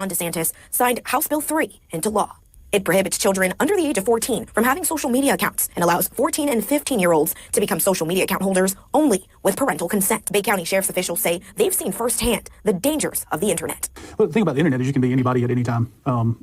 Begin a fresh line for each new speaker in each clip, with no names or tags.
Ron DeSantis signed House Bill 3 into law. It prohibits children under the age of 14 from having social media accounts and allows 14 and 15-year-olds to become social media account holders only with parental consent. Bay County Sheriff's officials say they've seen firsthand the dangers of the internet.
Well, the thing about the internet is you can be anybody at any time.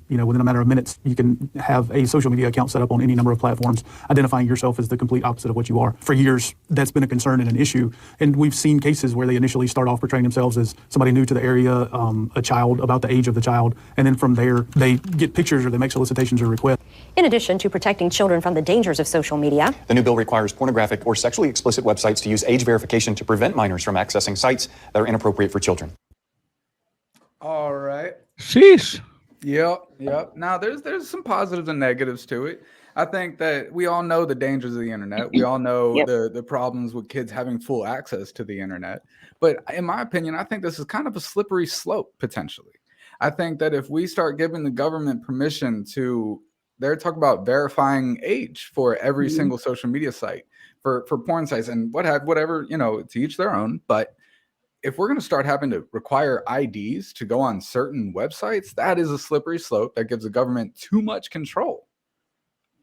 Within a matter of minutes, you can have a social media account set up on any number of platforms, identifying yourself as the complete opposite of what you are. For years, that's been a concern and an issue. And we've seen cases where they initially start off portraying themselves as somebody new to the area, a child, about the age of the child. And then from there, they get pictures or they make solicitations or requests.
In addition to protecting children from the dangers of social media,
the new bill requires pornographic or sexually explicit websites to use age verification to prevent minors from accessing sites that are inappropriate for children.
All right.
Sheesh.
Yep. Now there's some positives and negatives to it. I think that we all know the dangers of the internet. We all know the problems with kids having full access to the internet. But in my opinion, I think this is kind of a slippery slope potentially. I think that if we start giving the government permission to, they're talking about verifying age for every single social media site, for porn sites and whatever, to each their own. But if we're going to start having to require IDs to go on certain websites, that is a slippery slope that gives the government too much control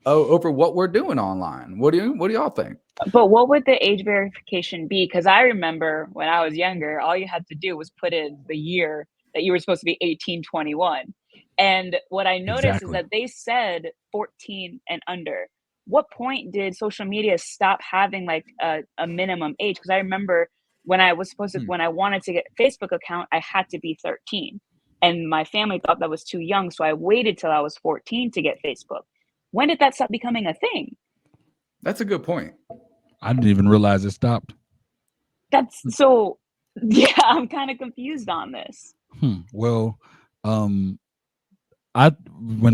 over what we're doing online. What do y'all think?
But what would the age verification be? Because I remember when I was younger, all you had to do was put in the year that you were supposed to be 18, 21. And what I noticed is that they said 14 and under. What point did social media stop having like a minimum age? Because I remember when I was supposed to, when I wanted to get a Facebook account, I had to be 13. And my family thought that was too young. So I waited till I was 14 to get Facebook. When did that stop becoming a thing?
That's a good point.
I didn't even realize it stopped.
That's so, yeah, I'm kind of confused on this.
Well, when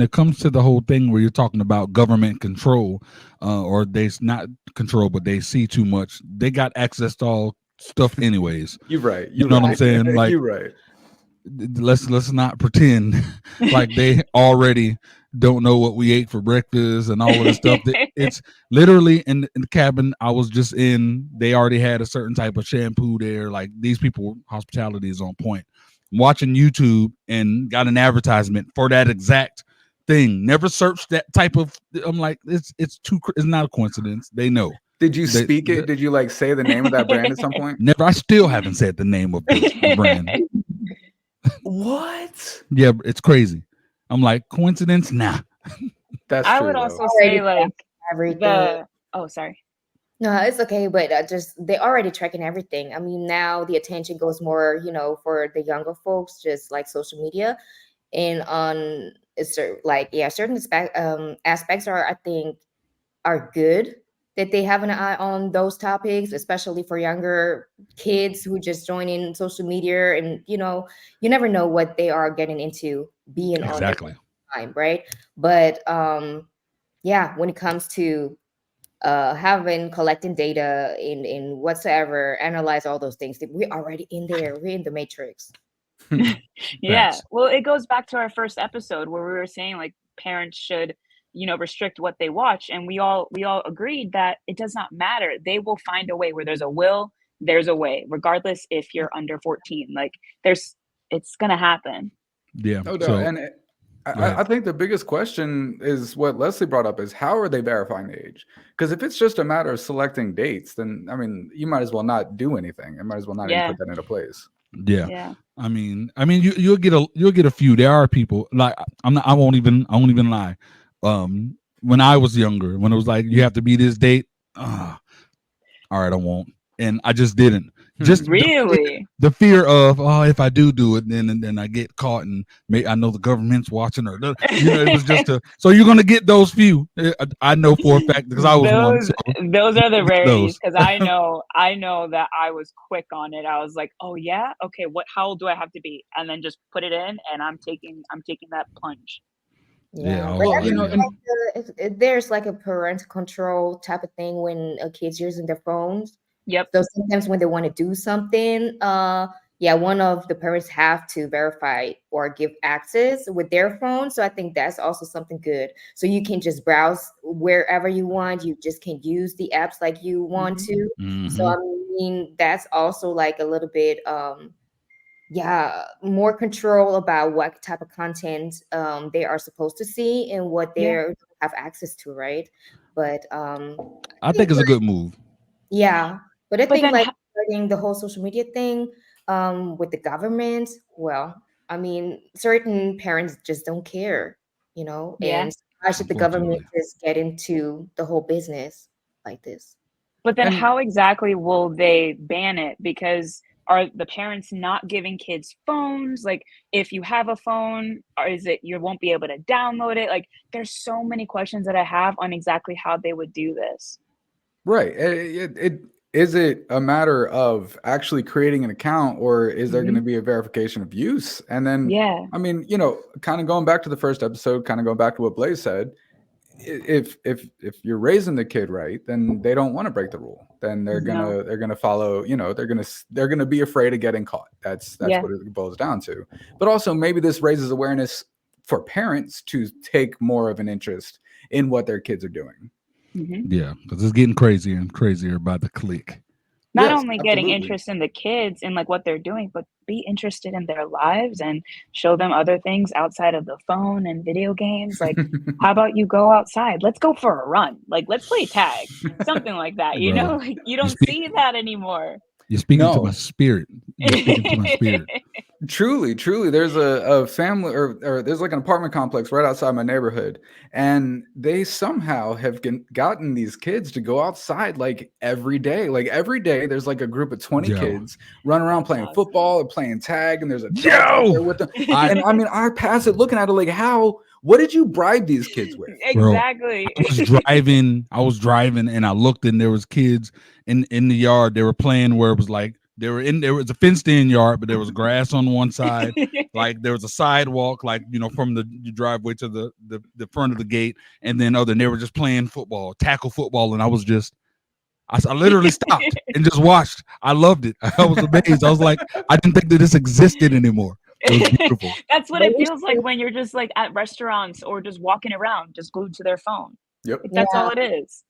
it comes to the whole thing where you're talking about government control, or they not control, but they see too much, they got access to all stuff anyways.
You're right.
You know what I'm saying? Like,
you're right.
Let's not pretend like they already don't know what we ate for breakfast and all of this stuff. It's literally in the cabin I was just in. They already had a certain type of shampoo there. Like, these people, hospitality is on point. Watching YouTube and got an advertisement for that exact thing. Never searched that type of. I'm like, it's not a coincidence. They know.
Did you speak it? Did you like say the name of that brand at some point?
Never. I still haven't said the name of the brand.
What?
Yeah, it's crazy. I'm like, coincidence? Nah.
That's
I
true,
would
though.
also say like
everything.
Oh, sorry.
No, it's okay, but they're already tracking everything. I mean, now the attention goes more, for the younger folks, just like social media, and on certain aspects are, I think, are good that they have an eye on those topics, especially for younger kids who just join in social media, and you never know what they are getting into being on time, right? But when it comes to collecting data in whatsoever, analyze all those things, we're already in there. We're in the matrix.
Yeah. Well, it goes back to our first episode where we were saying like parents should, restrict what they watch. And we all agreed that it does not matter. They will find a way. Where there's a will, there's a way, regardless if you're under 14. Like it's going to happen.
Yeah.
No doubt. And I think the biggest question is what Leslie brought up, is how are they verifying the age? Because if it's just a matter of selecting dates, then I mean, you might as well not do anything. You might as well not even put that into place.
Yeah. I mean, you'll get a few. There are people like I won't even lie. When I was younger, when it was like you have to be this date, all right, I won't, and I just didn't. Just
really
the fear of if I do it, then I get caught, and I know the government's watching, or it was just so you're gonna get those few. I know for a fact because I was one. So.
Those are the rarities, because I know that I was quick on it. I was like, oh yeah, okay, how old do I have to be, and then just put it in, and I'm taking that plunge.
Yeah, there's like a parental control type of thing when a kid's using their phones.
Yep.
So sometimes when they want to do something, one of the parents have to verify or give access with their phone. So I think that's also something good. So you can just browse wherever you want. You just can use the apps like you want to.
Mm-hmm.
So I mean, that's also like a little bit more control about what type of content they are supposed to see and what they have access to, right? But
I think it's a good move.
yeah, but I
But
think
then
like regarding the whole social media thing with the government, well, I mean, certain parents just don't care, you know,
Yeah.
and why should the government just get into the whole business like this?
But then
And
how exactly will they ban it? Because are the parents not giving kids phones? Like, if you have a phone, or is it you won't be able to download it? Like, there's so many questions that I have on exactly how they would do this.
right, is it a matter of actually creating an account, or is there going to be a verification of use? And then,
Yeah.
I mean, you know, kind of going back to the first episode, kind of going back to what Blaze said, if you're raising the kid right, then they don't want to break the rule. Then they're gonna follow. You know, they're gonna be afraid of getting caught. That's what it boils down to. But also, maybe this raises awareness for parents to take more of an interest in what their kids are doing.
Yeah, because it's getting crazier and crazier by the click.
Not
Yes,
only getting
absolutely.
interest in the kids and like what they're doing, but be interested in their lives and show them other things outside of the phone and video games. Like, how about you go outside? Let's go for a run. Like, let's play tag, something like that. You know, like you don't see that anymore.
You're speaking to my spirit. You're speaking to my spirit.
Truly, there's a family or there's like an apartment complex right outside my neighborhood, and they somehow have gotten these kids to go outside like every day. Like every day there's like a group of 20 kids running around playing football or playing tag, and there's a there with them. And I mean, I pass it looking at it like, what did you bribe these kids with?
Exactly.
Bro, I was driving and I looked, and there was kids in the yard. They were playing where it was like there was a fenced in yard, but there was grass on one side. Like there was a sidewalk, like, you know, from the driveway to the front of the gate, and then they were just playing tackle football, and I literally stopped and just watched. I loved it. I was amazed. I was like, I didn't think that this existed anymore. It was beautiful.
That's what it feels like when you're just like at restaurants or just walking around, just glued to their phone.
Yep.
Like, that's all it is.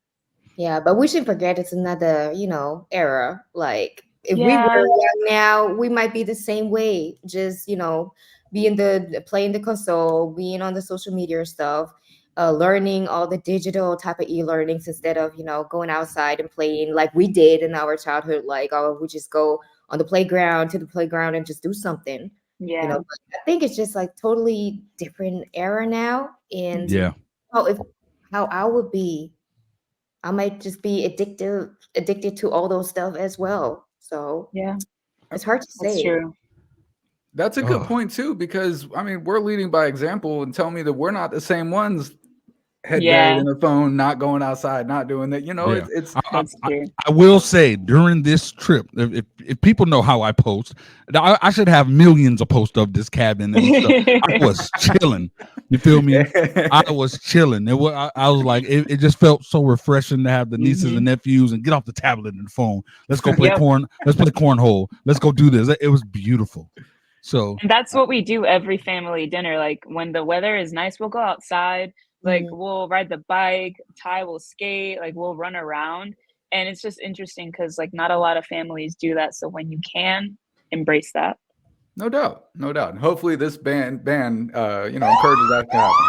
Yeah, but we shouldn't forget it's another, you know, era. Like if we were young now, we might be the same way. Just, you know, playing the console, being on the social media stuff, learning all the digital type of e-learnings instead of, you know, going outside and playing like we did in our childhood. Like, we just go on the playground and just do something.
Yeah.
You know, but I think it's just like totally different era now. And how I would be, I might just be addicted to all those stuff as well. So
yeah,
it's hard to say.
That's true.
That's a good point too, because I mean, we're leading by example and tell me that we're not the same ones head buried in the phone, not going outside, not doing that. You know,
I will say during this trip, if people know how I post, I should have millions of posts of this cabin and stuff. I was chilling. You feel me? I was chilling. I was like, it just felt so refreshing to have the nieces and nephews and get off the tablet and the phone. Let's go play Let's play cornhole. Let's go do this. It was beautiful. So
and that's what we do every family dinner. Like when the weather is nice, we'll go outside. Like we'll ride the bike, Ty will skate, like we'll run around. And it's just interesting because like not a lot of families do that. So when you can, embrace that.
No doubt. And hopefully this ban, you know, encourages that to happen.